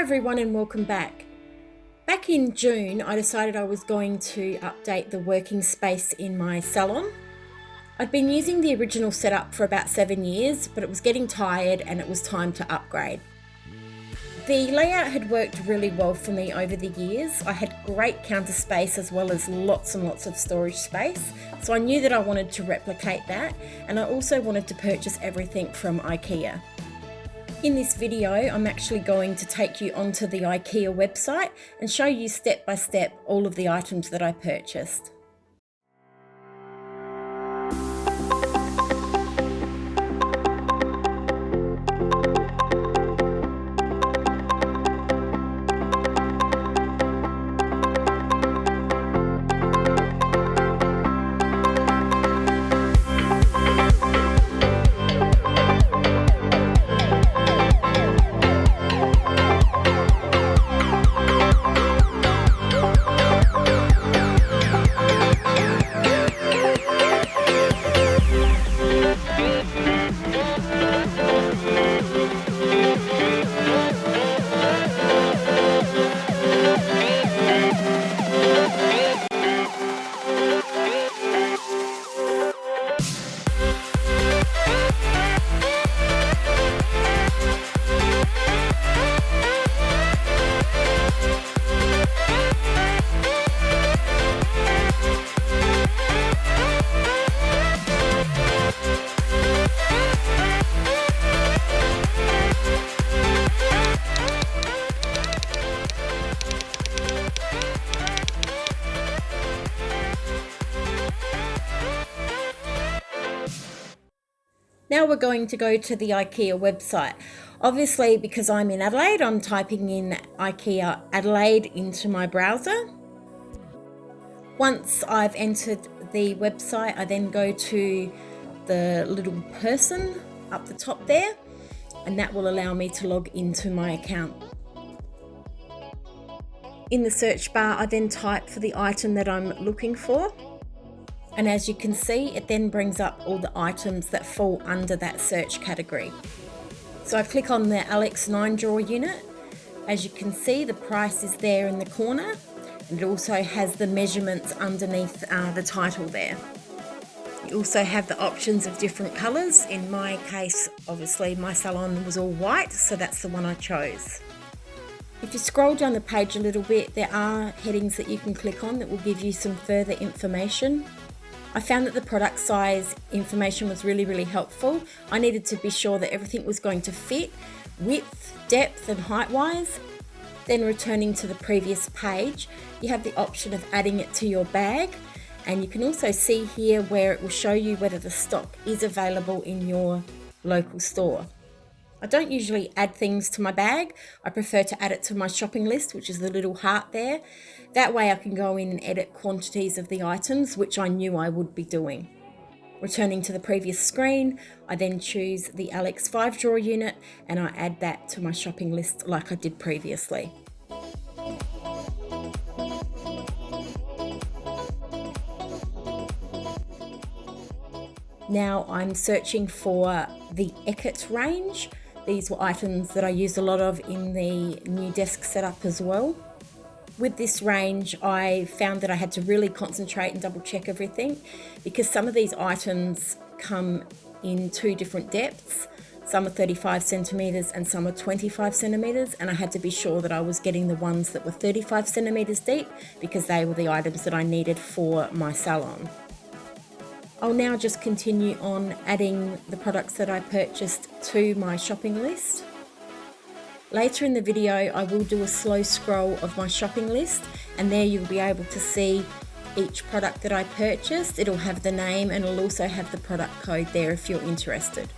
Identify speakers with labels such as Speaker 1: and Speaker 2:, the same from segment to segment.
Speaker 1: everyone and welcome back. Back in June, I decided I was going to update the working space in my salon. I'd been using the original setup for about 7 years, but it was getting tired and it was time to upgrade. The layout had worked really well for me over the years. I had great counter space as well as lots and lots of storage space, so I knew that I wanted to replicate that, and I also wanted to purchase everything from IKEA. In this video, I'm actually going to take you onto the IKEA website and show you step by step all of the items that I purchased. Now we're going to go to the IKEA website. Obviously, because I'm in Adelaide, I'm typing in IKEA Adelaide into my browser. Once I've entered the website, I then go to the little person up the top there, and that will allow me to log into my account. In the search bar, I then type for the item that I'm looking for. And as you can see, it then brings up all the items that fall under that search category. So I click on the Alex 9-drawer unit. As you can see, the price is there in the corner, and it also has the measurements underneath the title there. You also have the options of different colours. In my case, obviously my salon was all white, so that's the one I chose. If you scroll down the page a little bit, there are headings that you can click on that will give you some further information. I found that the product size information was really helpful. I needed to be sure that everything was going to fit, width, depth and height wise. Then returning to the previous page, you have the option of adding it to your bag, and you can also see here where it will show you whether the stock is available in your local store. I don't usually add things to my bag. I prefer to add it to my shopping list, which is the little heart there. That way I can go in and edit quantities of the items, which I knew I would be doing. Returning to the previous screen, I then choose the Alex 5-drawer unit and I add that to my shopping list like I did previously. Now I'm searching for the Eckert range. These were items that I used a lot of in the new desk setup as well. With this range, I found that I had to really concentrate and double check everything because some of these items come in two different depths. Some are 35 centimetres and some are 25 centimetres, and I had to be sure that I was getting the ones that were 35 centimetres deep because they were the items that I needed for my salon. I'll now just continue on adding the products that I purchased to my shopping list. Later in the video, I will do a slow scroll of my shopping list, and there you'll be able to see each product that I purchased. It'll have the name and it'll also have the product code there if you're interested.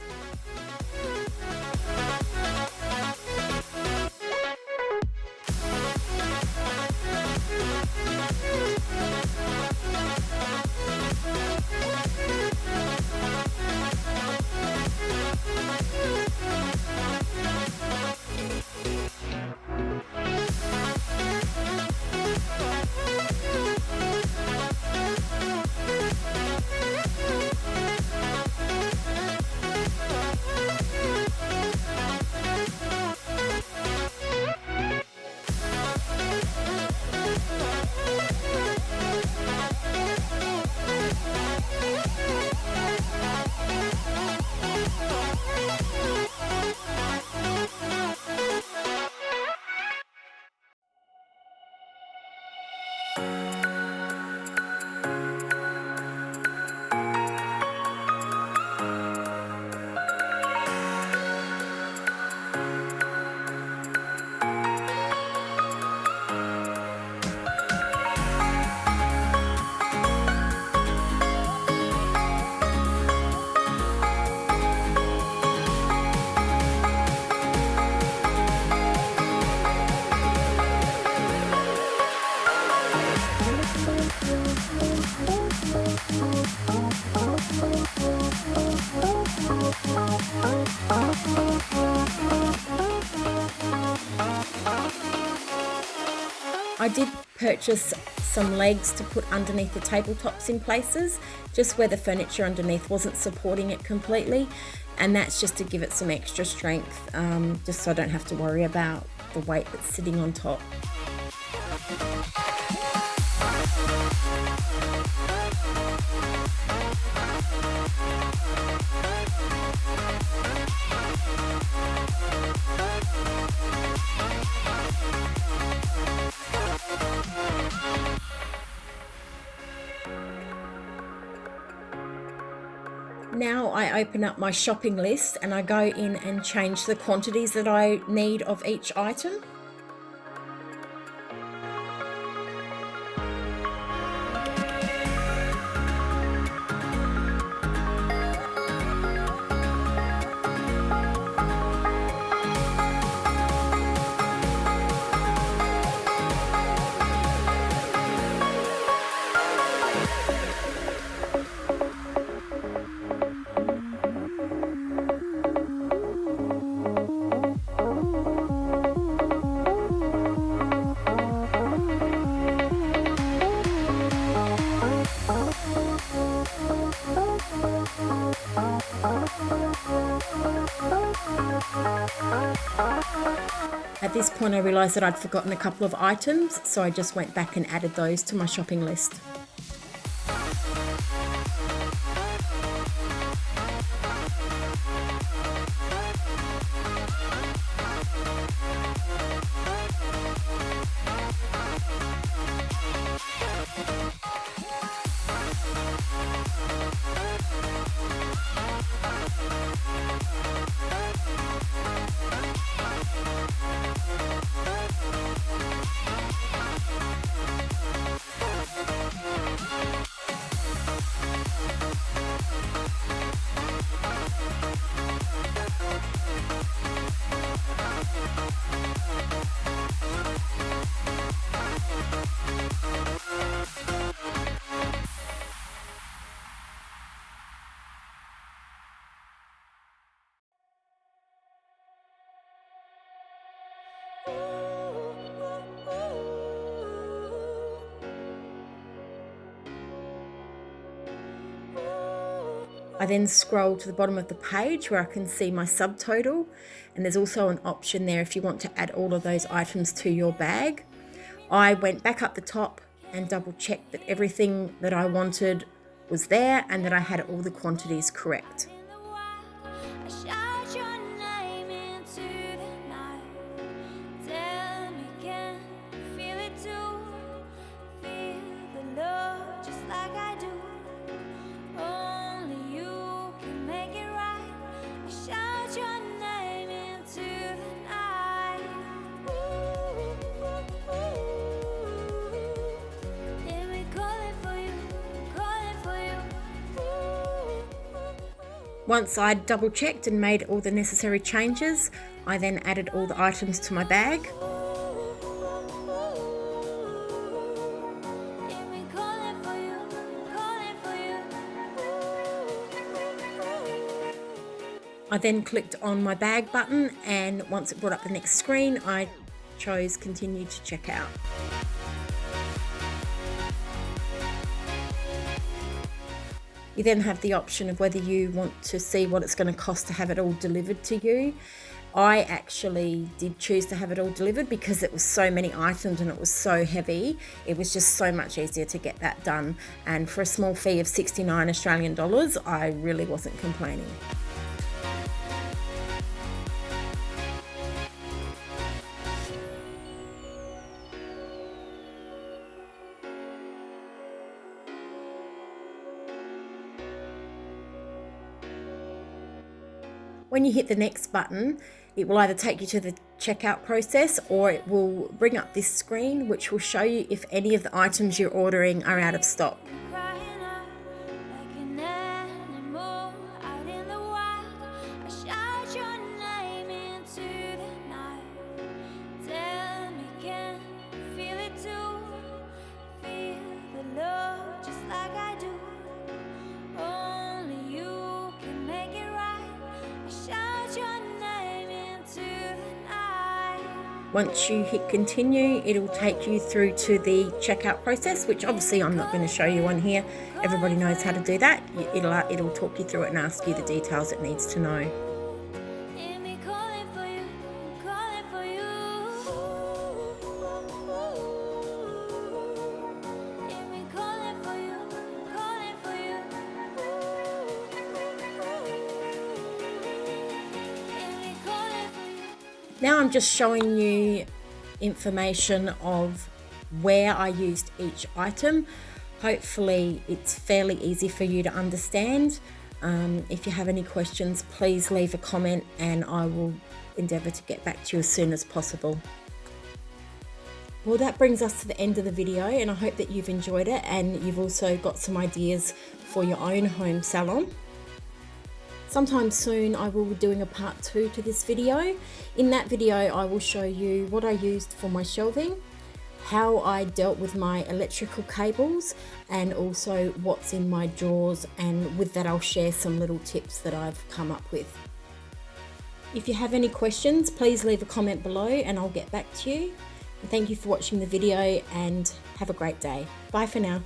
Speaker 1: I did purchase some legs to put underneath the tabletops in places, just where the furniture underneath wasn't supporting it completely, and that's just to give it some extra strength, just so I don't have to worry about the weight that's sitting on top. Now I open up my shopping list and I go in and change the quantities that I need of each item. At this point I realised that I'd forgotten a couple of items, so I just went back and added those to my shopping list. I then scroll to the bottom of the page where I can see my subtotal, and there's also an option there if you want to add all of those items to your bag. I went back up the top and double checked that everything that I wanted was there and that I had all the quantities correct. Once I'd double checked and made all the necessary changes, I then added all the items to my bag. I then clicked on my bag button, and once it brought up the next screen, I chose continue to check out. You then have the option of whether you want to see what it's going to cost to have it all delivered to you. I actually did choose to have it all delivered because it was so many items and it was so heavy. It was just so much easier to get that done. And for a small fee of 69 Australian dollars, I really wasn't complaining. When you hit the next button, it will either take you to the checkout process or it will bring up this screen which will show you if any of the items you're ordering are out of stock. Once you hit continue, it'll take you through to the checkout process, which obviously I'm not going to show you on here. Everybody knows how to do that. It'll talk you through it and ask you the details it needs to know. Now I'm just showing you information of where I used each item. Hopefully it's fairly easy for you to understand. If you have any questions, please leave a comment and I will endeavour to get back to you as soon as possible. Well, that brings us to the end of the video, and I hope that you've enjoyed it and you've also got some ideas for your own home salon. Sometime soon I will be doing a part 2 to this video. In that video I will show you what I used for my shelving, how I dealt with my electrical cables, and also what's in my drawers, and with that I'll share some little tips that I've come up with. If you have any questions, please leave a comment below and I'll get back to you. Thank you for watching the video and have a great day. Bye for now.